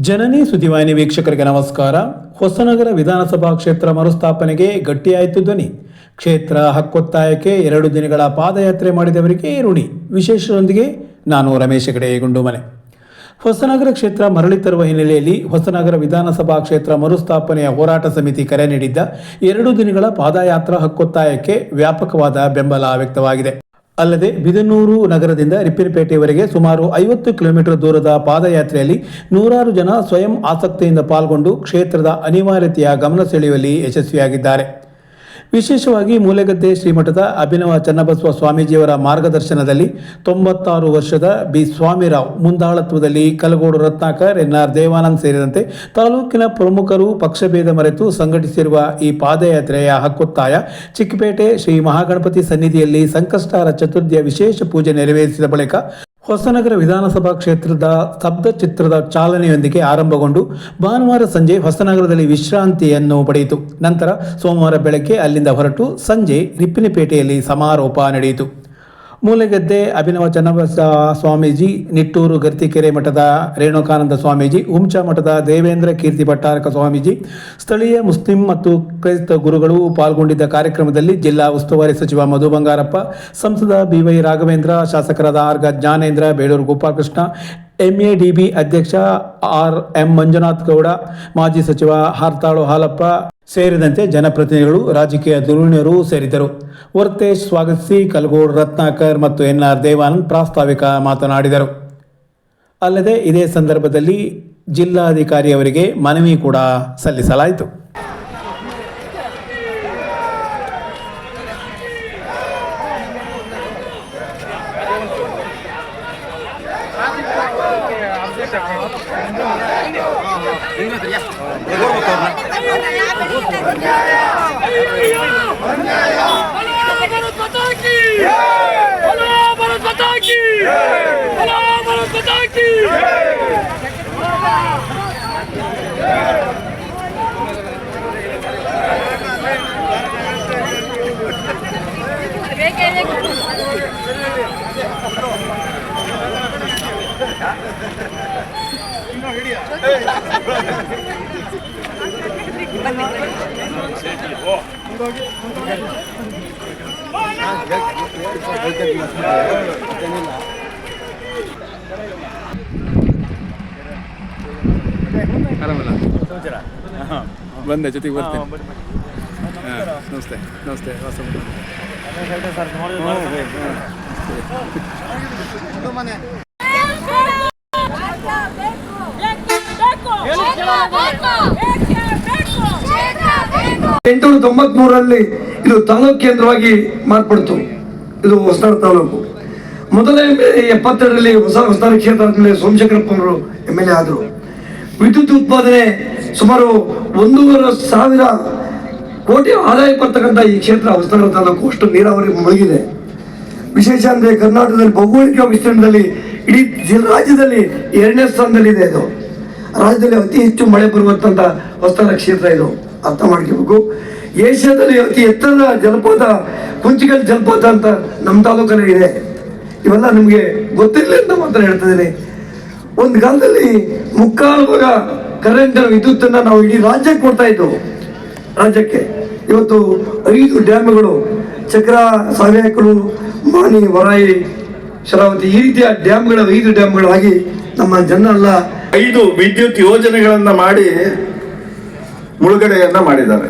ಜನನಿ ಸುದ್ದಿವಾಹಿನಿ ವೀಕ್ಷಕರಿಗೆ ನಮಸ್ಕಾರ. ಹೊಸನಗರ ವಿಧಾನಸಭಾ ಕ್ಷೇತ್ರ ಮರುಸ್ಥಾಪನೆಗೆ ಗಟ್ಟಿಯಾಯಿತು ಧ್ವನಿ. ಕ್ಷೇತ್ರ ಹಕ್ಕೊತ್ತಾಯಕ್ಕೆ 2 ದಿನಗಳ ಪಾದಯಾತ್ರೆ ಮಾಡಿದವರಿಗೆ ಋಣಿ. ವಿಶೇಷದೊಂದಿಗೆ ನಾನು ರಮೇಶ್ ಹೆಗಡೆ, ಗುಂಡುಮನೆ. ಹೊಸನಗರ ಕ್ಷೇತ್ರ ಮರಳಿ ತರುವ ಹಿನ್ನೆಲೆಯಲ್ಲಿ ಹೊಸನಗರ ವಿಧಾನಸಭಾ ಕ್ಷೇತ್ರ ಮರುಸ್ಥಾಪನೆಯ ಹೋರಾಟ ಸಮಿತಿ ಕರೆ ನೀಡಿದ್ದ 2 ದಿನಗಳ ಪಾದಯಾತ್ರಾ ಹಕ್ಕೊತ್ತಾಯಕ್ಕೆ ವ್ಯಾಪಕವಾದ ಬೆಂಬಲ ವ್ಯಕ್ತವಾಗಿದೆ. ಅಲ್ಲದೆ ಬಿದನೂರು ನಗರದಿಂದ ರಿಪ್ಪನ್ಪೇಟೆಯವರೆಗೆ ಸುಮಾರು 50 ಕಿಲೋಮೀಟರ್ ದೂರದ ಪಾದಯಾತ್ರೆಯಲ್ಲಿ ನೂರಾರು ಜನ ಸ್ವಯಂ ಆಸಕ್ತಿಯಿಂದ ಪಾಲ್ಗೊಂಡು ಕ್ಷೇತ್ರದ ಅನಿವಾರ್ಯತೆಯ ಗಮನ ಸೆಳೆಯುವಲ್ಲಿ ಯಶಸ್ವಿಯಾಗಿದ್ದಾರೆ. ವಿಶೇಷವಾಗಿ ಮೂಲೆಗದ್ದೆ ಶ್ರೀಮಠದ ಅಭಿನವ ಚನ್ನಬಸವ ಸ್ವಾಮೀಜಿಯವರ ಮಾರ್ಗದರ್ಶನದಲ್ಲಿ 96 ವರ್ಷದ ಬಿ ಸ್ವಾಮಿರಾವ್ ಮುಂದಾಳತ್ವದಲ್ಲಿ ಕಲಗೋಡು ರತ್ನಾಕರ್, ಎನ್ಆರ್ ದೇವಾನಂದ್ ಸೇರಿದಂತೆ ತಾಲೂಕಿನ ಪ್ರಮುಖರು ಪಕ್ಷಭೇದ ಮರೆತು ಸಂಘಟಿಸಿರುವ ಈ ಪಾದಯಾತ್ರೆಯ ಹಕ್ಕೊತ್ತಾಯ ಚಿಕ್ಕಪೇಟೆ ಶ್ರೀ ಮಹಾಗಣಪತಿ ಸನ್ನಿಧಿಯಲ್ಲಿ ಸಂಕಷ್ಟಹರ ಚತುರ್ಥಿಯ ವಿಶೇಷ ಪೂಜೆ ನೆರವೇರಿಸಿದ ಬಳಿಕ ಹೊಸನಗರ ವಿಧಾನಸಭಾ ಕ್ಷೇತ್ರದ ಸ್ತಬ್ಧ ಚಿತ್ರದ ಚಾಲನೆಯೊಂದಿಗೆ ಆರಂಭಗೊಂಡು ಭಾನುವಾರ ಸಂಜೆ ಹೊಸನಗರದಲ್ಲಿ ವಿಶ್ರಾಂತಿಯನ್ನು ಪಡೆಯಿತು. ನಂತರ ಸೋಮವಾರ ಬೆಳಗ್ಗೆ ಅಲ್ಲಿಂದ ಹೊರಟು ಸಂಜೆ ರಿಪ್ಪನ್ಪೇಟೆಯಲ್ಲಿ ಸಮಾರೋಪ ನಡೆಯಿತು. ಮೂಲೆಗದ್ದೆ ಅಭಿನವ ಚನ್ನಬಸವ ಸ್ವಾಮೀಜಿ, ನಿಟ್ಟೂರು ಗರ್ತಿಕೆರೆ ಮಠದ ರೇಣುಕಾನಂದ ಸ್ವಾಮೀಜಿ, ಹುಂಚ ಮಠದ ದೇವೇಂದ್ರ ಕೀರ್ತಿ ಭಟ್ಟಾರಕ ಸ್ವಾಮೀಜಿ, ಸ್ಥಳೀಯ ಮುಸ್ಲಿಂ ಮತ್ತು ಕ್ರೈಸ್ತ ಗುರುಗಳು ಪಾಲ್ಗೊಂಡಿದ್ದ ಕಾರ್ಯಕ್ರಮದಲ್ಲಿ ಜಿಲ್ಲಾ ಉಸ್ತುವಾರಿ ಸಚಿವ ಮಧು ಬಂಗಾರಪ್ಪ, ಸಂಸದ ಬಿವೈ ರಾಘವೇಂದ್ರ, ಶಾಸಕರಾದ ಆರ್ ಜ್ಞಾನೇಂದ್ರ, ಬೇಳೂರು ಗೋಪಾಲಕೃಷ್ಣ, ಎಂಎಡಿಬಿ ಅಧ್ಯಕ್ಷ ಆರ್.ಎಂ. ಮಂಜುನಾಥ್ ಗೌಡ, ಮಾಜಿ ಸಚಿವ ಹಾರ್ತಾಳು ಹಾಲಪ್ಪ ಸೇರಿದಂತೆ ಜನಪ್ರತಿನಿಧಿಗಳು, ರಾಜಕೀಯ ಧುರೀಣರು ಸೇರಿದ್ದರು. ವರ್ತೇಶ್ ಸ್ವಾಗತಿಸಿ ಕಲಗೋಡು ರತ್ನಾಕರ್ ಮತ್ತು ಎನ್ಆರ್ ದೇವಾನಂದ್ ಪ್ರಾಸ್ತಾವಿಕ ಮಾತನಾಡಿದರು. ಅಲ್ಲದೆ ಇದೇ ಸಂದರ್ಭದಲ್ಲಿ ಜಿಲ್ಲಾಧಿಕಾರಿ ಅವರಿಗೆ ಮನವಿ ಕೂಡ ಸಲ್ಲಿಸಲಾಯಿತು. ಆರಾಮಲ್ಲ ಬಂದೆ ಜೊತೆಗೆ ಬರ್ತೇನೆ. ನಮಸ್ತೆ ನಮಸ್ತೆ. ಇದು ತಾಲೂಕು ಕೇಂದ್ರವಾಗಿ ಮಾರ್ಪಡ್ತು. ಇದು ಹೊಸನಗರ ತಾಲೂಕು. ಮೊದಲೇ 72ರಲ್ಲಿ ಹೊಸನಗರ ಕ್ಷೇತ್ರ ಆದ್ಮೇಲೆ ಸೋಮಶೇಖರಪ್ಪ ಅವರು MLA ಆದರು. ವಿದ್ಯುತ್ ಉತ್ಪಾದನೆ ಸುಮಾರು 1,500 ಕೋಟಿ ಆದಾಯ ಬರ್ತಕ್ಕಂಥ ಈ ಕ್ಷೇತ್ರ ಹೊಸನಗರ ತಾಲೂಕು ಅಷ್ಟು ನೀರಾವರಿ ಮುಳುಗಿದೆ. ವಿಶೇಷ ಅಂದರೆ ಕರ್ನಾಟಕದಲ್ಲಿ ಭೌಗೋಳಿಕ ವಿಸ್ತೀರ್ಣದಲ್ಲಿ ಇಡೀ ರಾಜ್ಯದಲ್ಲಿ 2ನೇ ಸ್ಥಾನದಲ್ಲಿದೆ. ಇದು ರಾಜ್ಯದಲ್ಲಿ ಅತಿ ಹೆಚ್ಚು ಮಳೆ ಬರುವಂತ ಹೊಸನಗರ ಕ್ಷೇತ್ರ. ಇದು ಅರ್ಥ ಮಾಡ್ಕೋಬೇಕು. ಏಷ್ಯಾದಲ್ಲಿ ಅತಿ ಎತ್ತರದ ಜಲಪಾತ ಕುಂಚಿಕಲ್ ಜಲಪಾತ ಅಂತ ನಮ್ಮ ತಾಲೂಕಲ್ಲಿ ಇದೆ. ಇವೆಲ್ಲ ನಿಮಗೆ ಗೊತ್ತಿರಲಿ ಅಂತ ಮಾತ್ರ ಹೇಳ್ತಿದ್ದೀನಿ. ಒಂದು ಕಾಲದಲ್ಲಿ 3/4 ಭಾಗ ಕರೆಂಟ್ ವಿದ್ಯುತ್ತನ್ನು ನಾವು ಇಡೀ ರಾಜ್ಯಕ್ಕೆ ಕೊಡ್ತಾ ಇದ್ದೆವು. ರಾಜ್ಯಕ್ಕೆ ಇವತ್ತು 5 ಡ್ಯಾಮ್ಗಳು, ಚಕ್ರ, ಸಾವ್ಯಾಕಲು, ಮಾಣಿ, ವರಾಯಿ, ಶರಾವತಿ ಈ ರೀತಿಯ ಡ್ಯಾಮ್ಗಳು 5 ಡ್ಯಾಮ್ಗಳಾಗಿ ನಮ್ಮ ಜನ ಎಲ್ಲ 5 ವಿದ್ಯುತ್ ಯೋಜನೆಗಳನ್ನ ಮಾಡಿ ಮುಳುಗಡೆಯನ್ನ ಮಾಡಿದ್ದಾರೆ.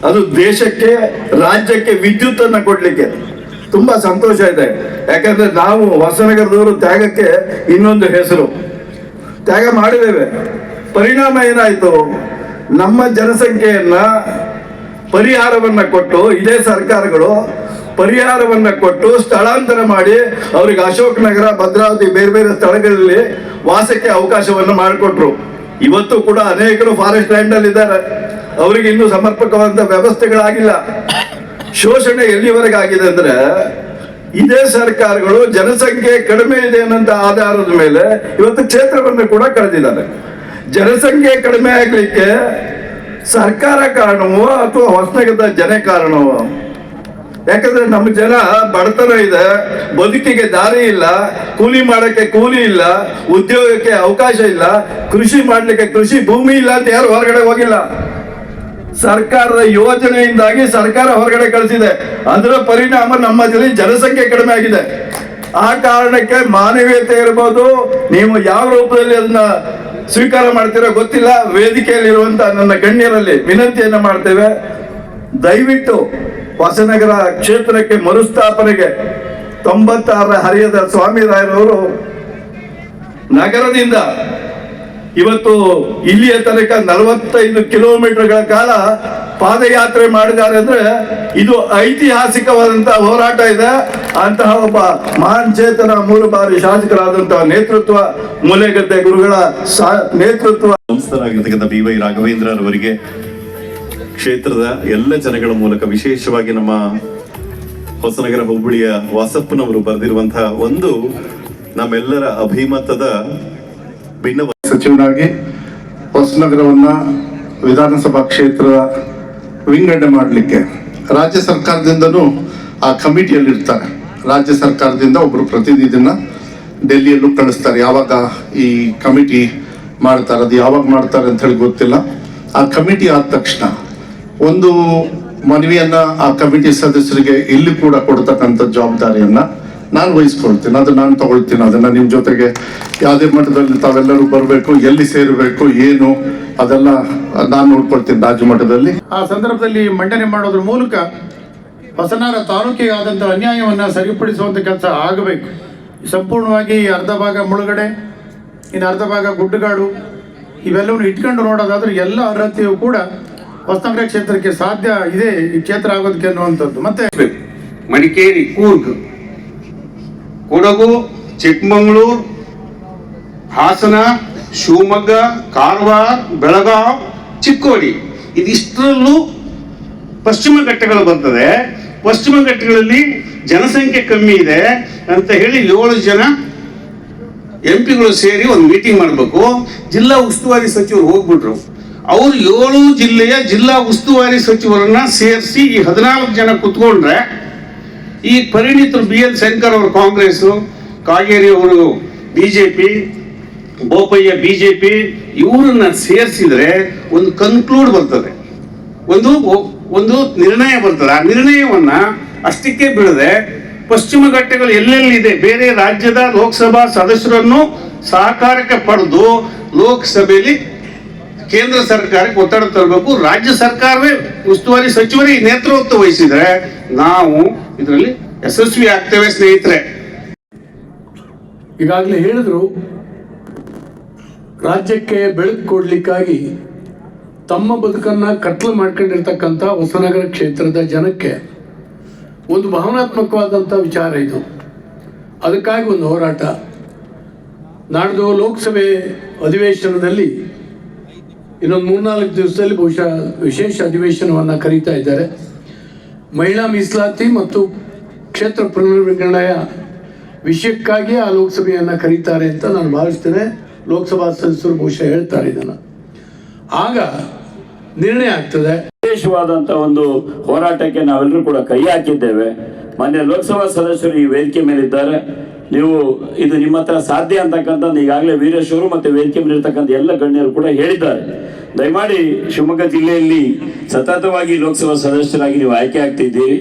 ಅದು ದೇಶಕ್ಕೆ, ರಾಜ್ಯಕ್ಕೆ ವಿದ್ಯುತ್ ಅನ್ನ ಕೊಡ್ಲಿಕ್ಕೆ ತುಂಬಾ ಸಂತೋಷ ಇದೆ. ಯಾಕಂದ್ರೆ ನಾವು ಹೊಸನಗರದವರು ತ್ಯಾಗಕ್ಕೆ ಇನ್ನೊಂದು ಹೆಸರು. ತ್ಯಾಗ ಮಾಡಿದ್ದೇವೆ. ಪರಿಣಾಮ ಏನಾಯ್ತು? ನಮ್ಮ ಜನಸಂಖ್ಯೆಯನ್ನ ಪರಿಹಾರವನ್ನ ಕೊಟ್ಟು, ಇದೇ ಸರ್ಕಾರಗಳು ಪರಿಹಾರವನ್ನ ಕೊಟ್ಟು ಸ್ಥಳಾಂತರ ಮಾಡಿ ಅವರಿಗೆ ಅಶೋಕ್ ನಗರ, ಭದ್ರಾವತಿ ಬೇರೆ ಬೇರೆ ಸ್ಥಳಗಳಲ್ಲಿ ವಾಸಕ್ಕೆ ಅವಕಾಶವನ್ನು ಮಾಡಿಕೊಟ್ರು. ಇವತ್ತು ಕೂಡ ಅನೇಕರು ಫಾರೆಸ್ಟ್ ಲ್ಯಾಂಡ್ ಅಲ್ಲಿ ಇದ್ದಾರೆ. ಅವರಿಗೆ ಇನ್ನೂ ಸಮರ್ಪಕವಾದ ವ್ಯವಸ್ಥೆಗಳಾಗಿಲ್ಲ. ಶೋಷಣೆ ಎಲ್ಲಿವರೆಗೆ ಆಗಿದೆ ಅಂದ್ರೆ, ಇದೇ ಸರ್ಕಾರಗಳು ಜನಸಂಖ್ಯೆ ಕಡಿಮೆ ಇದೆ ಅನ್ನೋಂಥ ಆಧಾರದ ಮೇಲೆ ಇವತ್ತು ಕ್ಷೇತ್ರವನ್ನು ಕೂಡ ಕಳೆದಿದ್ದಾರೆ. ಜನಸಂಖ್ಯೆ ಕಡಿಮೆ ಆಗ್ಲಿಕ್ಕೆ ಸರ್ಕಾರ ಕಾರಣವೋ ಅಥವಾ ಹೊಸನಗರದ ಜನ ಕಾರಣವೋ? ಯಾಕಂದ್ರೆ ನಮ್ಮ ಜನ ಬಡತನ ಇದೆ, ಬದುಕಿಗೆ ದಾರಿ ಇಲ್ಲ, ಕೂಲಿ ಮಾಡಕ್ಕೆ ಕೂಲಿ ಇಲ್ಲ, ಉದ್ಯೋಗಕ್ಕೆ ಅವಕಾಶ ಇಲ್ಲ, ಕೃಷಿ ಮಾಡ್ಲಿಕ್ಕೆ ಕೃಷಿ ಭೂಮಿ ಇಲ್ಲ ಅಂತ ಯಾರು ಹೊರಗಡೆ ಹೋಗಿಲ್ಲ. ಸರ್ಕಾರದ ಯೋಜನೆಯಿಂದಾಗಿ ಸರ್ಕಾರ ಹೊರಗಡೆ ಕಳಿಸಿದೆ. ಅದರ ಪರಿಣಾಮ ನಮ್ಮಲ್ಲಿ ಜನಸಂಖ್ಯೆ ಕಡಿಮೆ ಆಗಿದೆ. ಆ ಕಾರಣಕ್ಕೆ ಮಾನವೀಯತೆ ಇರಬಹುದು, ನೀವು ಯಾವ ರೂಪದಲ್ಲಿ ಅದನ್ನ ಸ್ವೀಕಾರ ಮಾಡ್ತೀರೋ ಗೊತ್ತಿಲ್ಲ. ವೇದಿಕೆಯಲ್ಲಿರುವಂತ ನನ್ನ ಗಣ್ಯರಲ್ಲಿ ವಿನಂತಿಯನ್ನ ಮಾಡ್ತೇವೆ, ದಯವಿಟ್ಟು ಹೊಸನಗರ ಕ್ಷೇತ್ರಕ್ಕೆ ಮರುಸ್ಥಾಪನೆಗೆ 96 ಹರಿಯದ ಸ್ವಾಮಿರಾಯರವರು ನಗರದಿಂದ ಇವತ್ತು ಇಲ್ಲಿಯ ತನಕ 45 ಕಿಲೋಮೀಟರ್ಗಳ ಕಾಲ ಪಾದಯಾತ್ರೆ ಮಾಡಿದ್ದಾರೆ. ಅಂದ್ರೆ ಇದು ಐತಿಹಾಸಿಕವಾದಂತಹ ಹೋರಾಟ ಇದೆ. ಅಂತಹ ಒಬ್ಬ ಮಹಾನ್ ಚೇತನ 3 ಬಾರಿ ಶಾಸಕರಾದಂತಹ ನೇತೃತ್ವ, ಮೂಲೆಗದ್ದೆ ಗುರುಗಳ ನೇತೃತ್ವ, ಸಂಸ್ಥರಾಗಿರ್ತಕ್ಕಂಥ BY ರಾಘವೇಂದ್ರರವರಿಗೆ ಕ್ಷೇತ್ರದ ಎಲ್ಲ ಜನಗಳ ಮೂಲಕ, ವಿಶೇಷವಾಗಿ ನಮ್ಮ ಹೊಸನಗರ ಹೋಬಳಿಯ ವಾಸಪ್ಪನವರು ಬರೆದಿರುವಂತಹ ಒಂದು ನಮ್ಮೆಲ್ಲರ ಅಭಿಮತದ ಭಿನ್ನ ಸಚಿವನಾಗಿ ಹೊಸನಗರವನ್ನ ವಿಧಾನಸಭಾ ಕ್ಷೇತ್ರದ ವಿಂಗಡಣೆ ಮಾಡಲಿಕ್ಕೆ ರಾಜ್ಯ ಸರ್ಕಾರದಿಂದನೂ ಆ ಕಮಿಟಿಯಲ್ಲಿ ಇರ್ತಾರೆ. ರಾಜ್ಯ ಸರ್ಕಾರದಿಂದ ಒಬ್ಬರು ಪ್ರತಿನಿಧಿನ ಡೆಲ್ಲಿಯಲ್ಲೂ ಕಳಿಸ್ತಾರೆ. ಯಾವಾಗ ಈ ಕಮಿಟಿ ಮಾಡ್ತಾರೆ, ಅದು ಯಾವಾಗ ಮಾಡ್ತಾರೆ ಅಂತ ಹೇಳಿ ಗೊತ್ತಿಲ್ಲ. ಆ ಕಮಿಟಿ ಆದ ತಕ್ಷಣ ಒಂದು ಮನವಿಯನ್ನ ಆ ಕಮಿಟಿ ಸದಸ್ಯರಿಗೆ ಇಲ್ಲಿ ಕೂಡ ಕೊಡ್ತಕ್ಕಂಥ ಜವಾಬ್ದಾರಿಯನ್ನ ನಾನು ವಹಿಸ್ಕೊಳ್ತೀನಿ. ಅದು ನಾನು ತಗೊಳ್ತೀನಿ. ಅದನ್ನ ನಿಮ್ಮ ಜೊತೆಗೆ ಯಾವುದೇ ಮಟ್ಟದಲ್ಲಿ ತಾವೆಲ್ಲರೂ ಬರಬೇಕು, ಎಲ್ಲಿ ಸೇರಬೇಕು, ಏನು ಅದೆಲ್ಲ ನಾನು ನೋಡ್ಕೊಳ್ತೀನಿ ರಾಜ್ಯ ಮಟ್ಟದಲ್ಲಿ. ಆ ಸಂದರ್ಭದಲ್ಲಿ ಮಂಡನೆ ಮಾಡೋದ್ರ ಮೂಲಕ ಹೊಸನಗರ ತಾಲೂಕಿಗೆ ಆದಂಥ ಅನ್ಯಾಯವನ್ನು ಸರಿಪಡಿಸುವಂಥ ಕೆಲಸ ಆಗಬೇಕು. ಸಂಪೂರ್ಣವಾಗಿ ಅರ್ಧ ಭಾಗ ಮುಳುಗಡೆ, ಇನ್ನು ಅರ್ಧ ಭಾಗ ಗುಡ್ಡಗಾಡು ಇವೆಲ್ಲವನ್ನು ಇಟ್ಕೊಂಡು ನೋಡೋದಾದ್ರೆ ಎಲ್ಲ ಅರ್ಹತೆಯೂ ಕೂಡ ಹೊಸನಗರ ಕ್ಷೇತ್ರಕ್ಕೆ ಸಾಧ್ಯ ಇದೆ, ಈ ಕ್ಷೇತ್ರ ಆಗೋದಕ್ಕೆ ಅನ್ನುವಂಥದ್ದು. ಮತ್ತೆ ಮಡಿಕೇರಿ, ಕೂರ್ಗ್, ಕೊಡಗು, ಚಿಕ್ಕಮಗಳೂರು, ಹಾಸನ, ಶಿವಮೊಗ್ಗ, ಕಾರವಾರ, ಬೆಳಗಾವಿ, ಚಿಕ್ಕೋಡಿ ಇದಿಷ್ಟರಲ್ಲೂ ಪಶ್ಚಿಮ ಘಟ್ಟಗಳು ಬರ್ತದೆ. ಪಶ್ಚಿಮ ಘಟ್ಟಗಳಲ್ಲಿ ಜನಸಂಖ್ಯೆ ಕಮ್ಮಿ ಇದೆ ಅಂತ ಹೇಳಿ 7 ಜನ MP ಗಳು ಸೇರಿ ಒಂದು ಮೀಟಿಂಗ್ ಮಾಡಬೇಕು. ಜಿಲ್ಲಾ ಉಸ್ತುವಾರಿ ಸಚಿವರು ಹೋಗ್ಬಿಟ್ರು. ಅವರು 7 ಜಿಲ್ಲೆಯ ಜಿಲ್ಲಾ ಉಸ್ತುವಾರಿ ಸಚಿವರನ್ನ ಸೇರಿಸಿ ಈ 14 ಜನ ಕುತ್ಕೊಂಡ್ರೆ, ಈ ಪರಿಣಿತರು BL ಶಂಕರ್ ಅವರು ಕಾಂಗ್ರೆಸ್, ಕಾಗೇರಿ ಅವರು BJP, ಬೋಪಯ್ಯ BJP, ಇವರನ್ನ ಸೇರಿಸಿದ್ರೆ ಒಂದು ಕನ್ಕ್ಲೂಡ್ ಬರ್ತದೆ, ಒಂದು ನಿರ್ಣಯ ಬರ್ತದೆ. ಆ ನಿರ್ಣಯವನ್ನ ಅಷ್ಟಕ್ಕೆ ಬಿಡದೆ ಪಶ್ಚಿಮ ಘಟ್ಟಗಳು ಎಲ್ಲೆಲ್ಲಿದೆ ಬೇರೆ ರಾಜ್ಯದ ಲೋಕಸಭಾ ಸದಸ್ಯರನ್ನು ಸಹಕಾರಕ್ಕೆ ಪಡೆದು ಲೋಕಸಭೆಯಲ್ಲಿ ಕೇಂದ್ರ ಸರ್ಕಾರಕ್ಕೆ ಒತ್ತಡ ತರಬೇಕು. ರಾಜ್ಯ ಸರ್ಕಾರವೇ ಉಸ್ತುವಾರಿ ಸಚಿವರೇ ನೇತೃತ್ವ ವಹಿಸಿದ್ರೆ ನಾವು ಇದರಲ್ಲಿ ಯಶಸ್ವಿ ಆಗ್ತೇವೆ ಸ್ನೇಹಿತರೆ. ಈಗಾಗಲೇ ಹೇಳಿದ್ರು, ರಾಜ್ಯಕ್ಕೆ ಬೆಳಕು ಕೊಡ್ಲಿಕ್ಕಾಗಿ ತಮ್ಮ ಬದುಕನ್ನು ಕತ್ಲು ಮಾಡ್ಕೊಂಡಿರ್ತಕ್ಕಂಥ ಹೊಸನಗರ ಕ್ಷೇತ್ರದ ಜನಕ್ಕೆ ಒಂದು ಭಾವನಾತ್ಮಕವಾದಂಥ ವಿಚಾರ ಇದು. ಅದಕ್ಕಾಗಿ ಒಂದು ಹೋರಾಟ. ನಾಡ್ದು ಲೋಕಸಭೆ ಅಧಿವೇಶನದಲ್ಲಿ ಇನ್ನೊಂದು 3-4 ದಿವಸದಲ್ಲಿ ಬಹುಶಃ ವಿಶೇಷ ಅಧಿವೇಶನವನ್ನು ಕರೀತಾ ಇದ್ದಾರೆ. ಮಹಿಳಾ ಮೀಸಲಾತಿ ಮತ್ತು ಕ್ಷೇತ್ರ ಪುನರ್ವಿಂಗಡಣೆಯ ವಿಷಯಕ್ಕಾಗಿ ಆ ಲೋಕಸಭೆಯನ್ನು ಕರೀತಾರೆ ಅಂತ ನಾನು ಭಾವಿಸ್ತೇನೆ. ಲೋಕಸಭಾ ಸದಸ್ಯರು ಬಹುಶಃ ಹೇಳ್ತಾರೆ ಇದನ್ನು. ಆಗ ನಿರ್ಣಯ ಆಗ್ತದೆ. ವಿಶೇಷವಾದಂಥ ಒಂದು ಹೋರಾಟಕ್ಕೆ ನಾವೆಲ್ಲರೂ ಕೂಡ ಕೈ ಹಾಕಿದ್ದೇವೆ. ಮಾನ್ಯ ಲೋಕಸಭಾ ಸದಸ್ಯರು ಈ ವೇದಿಕೆ ಮೇಲಿದ್ದಾರೆ. ನೀವು ಇದು ನಿಮ್ಮ ಹತ್ರ ಸಾಧ್ಯ ಅಂತಕ್ಕಂಥದ್ದು ಈಗಾಗಲೇ ವೀರೇಶ್ ಅವರು ಮತ್ತು ವೇದಿಕೆ ಮೇಲಿರ್ತಕ್ಕಂಥ ಎಲ್ಲ ಗಣ್ಯರು ಕೂಡ ಹೇಳಿದ್ದಾರೆ. ದಯಮಾಡಿ ಶಿವಮೊಗ್ಗ ಜಿಲ್ಲೆಯಲ್ಲಿ ಸತತವಾಗಿ ಲೋಕಸಭಾ ಸದಸ್ಯರಾಗಿ ನೀವು ಆಯ್ಕೆ ಆಗ್ತಿದ್ದೀರಿ.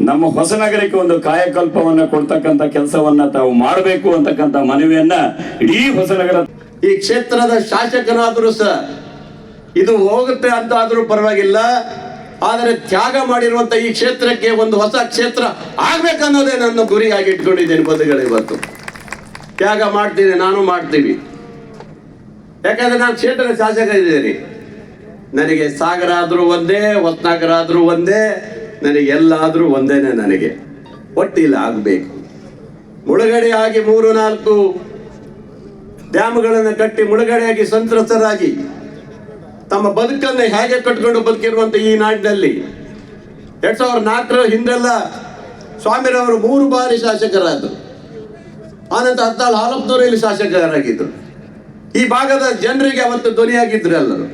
ನಮ್ಮ ಹೊಸನಗರಕ್ಕೆ ಒಂದು ಕಾಯಕಲ್ಪವನ್ನು ಕೊಡ್ತಕ್ಕಂಥ ಕೆಲಸವನ್ನ ತಾವು ಮಾಡಬೇಕು ಅಂತಕ್ಕಂಥ ಮನವಿಯನ್ನ ಇಡೀ ಹೊಸನಗರ, ಈ ಕ್ಷೇತ್ರದ ಶಾಸಕನಾದರೂ ಸಹ ಇದು ಹೋಗುತ್ತೆ ಅಂತ ಆದ್ರೂ ಪರವಾಗಿಲ್ಲ, ಆದರೆ ತ್ಯಾಗ ಮಾಡಿರುವಂತ ಈ ಕ್ಷೇತ್ರಕ್ಕೆ ಒಂದು ಹೊಸ ಕ್ಷೇತ್ರ ಆಗ್ಬೇಕನ್ನೋದೇ ನನ್ನ ಗುರಿಯಾಗಿ ಇಟ್ಕೊಂಡಿದ್ದೇನೆ. ಬದುಗಳು ಇವತ್ತು ತ್ಯಾಗ ಮಾಡ್ತೀನಿ, ನಾನು ಮಾಡ್ತೀವಿ. ಯಾಕಂದ್ರೆ ನಾನು ಕ್ಷೇತ್ರದ ಶಾಸಕ ಇದ್ದೇನೆ. ನನಗೆ ಸಾಗರ ಆದ್ರೂ ಒಂದೇ, ಹೊಸನಗರ ಆದ್ರೂ ಒಂದೇ, ನನಗೆ ಎಲ್ಲಾದ್ರೂ ಒಂದೇನೆ. ನನಗೆ ಒಟ್ಟಿಲ್ಲ ಆಗಬೇಕು. ಮುಳುಗಡೆ ಆಗಿ 3-4 ಡ್ಯಾಮ್ಗಳನ್ನು ಕಟ್ಟಿ ಮುಳುಗಡೆಯಾಗಿ ಸಂತ್ರಸ್ತರಾಗಿ ತಮ್ಮ ಬದುಕನ್ನು ಹೇಗೆ ಕಟ್ಕೊಂಡು ಬದುಕಿರುವಂತ ಈ ನಾಡಿನಲ್ಲಿ 2004 ಹಿಂದೆಲ್ಲ ಸ್ವಾಮಿರವರು 3 ಬಾರಿ ಶಾಸಕರಾದರು. ಆನಂತರ 14 ಹಾಲಪ್ಪನವರು ಇಲ್ಲಿ ಶಾಸಕರಾಗಿದ್ದರು. ಈ ಭಾಗದ ಜನರಿಗೆ ಅವತ್ತು ಧ್ವನಿಯಾಗಿದ್ರು ಎಲ್ಲರೂ.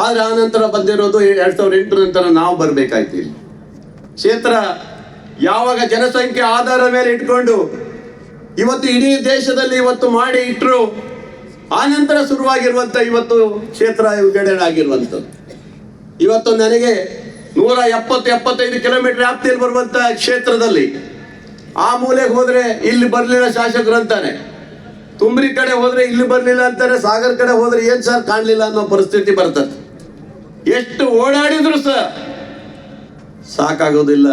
ಆದರೆ ಆನಂತರ ಬಂದಿರೋದು 2008 ನಂತರ ನಾವು ಬರಬೇಕಾಯ್ತು. ಇಲ್ಲಿ ಕ್ಷೇತ್ರ ಯಾವಾಗ ಜನಸಂಖ್ಯೆ ಆಧಾರದ ಮೇಲೆ ಇಟ್ಕೊಂಡು ಇವತ್ತು ಇಡೀ ದೇಶದಲ್ಲಿ ಇವತ್ತು ಮಾಡಿ ಇಟ್ಟರು, ಆನಂತರ ಶುರುವಾಗಿರುವಂಥ ಇವತ್ತು ಕ್ಷೇತ್ರ ವಿಂಗಡಣೆ ಆಗಿರುವಂಥದ್ದು. ಇವತ್ತು ನನಗೆ 170-75 ಕಿಲೋಮೀಟರ್ ವ್ಯಾಪ್ತಿಯಲ್ಲಿ ಬರುವಂಥ ಕ್ಷೇತ್ರದಲ್ಲಿ ಆ ಮೂಲೆಗೆ ಹೋದರೆ ಇಲ್ಲಿ ಬರಲಿಲ್ಲ ಶಾಸಕರು ಅಂತಾನೆ, ತುಮ್ರಿ ಕಡೆ ಹೋದರೆ ಇಲ್ಲಿ ಬರಲಿಲ್ಲ ಅಂತಾರೆ, ಸಾಗರ್ ಕಡೆ ಹೋದರೆ ಏನು ಸರ್ ಕಾಣಲಿಲ್ಲ ಅನ್ನೋ ಪರಿಸ್ಥಿತಿ ಬರ್ತದೆ. ಎಷ್ಟು ಓಡಾಡಿದ್ರು ಸಹ ಸಾಕಾಗೋದಿಲ್ಲ.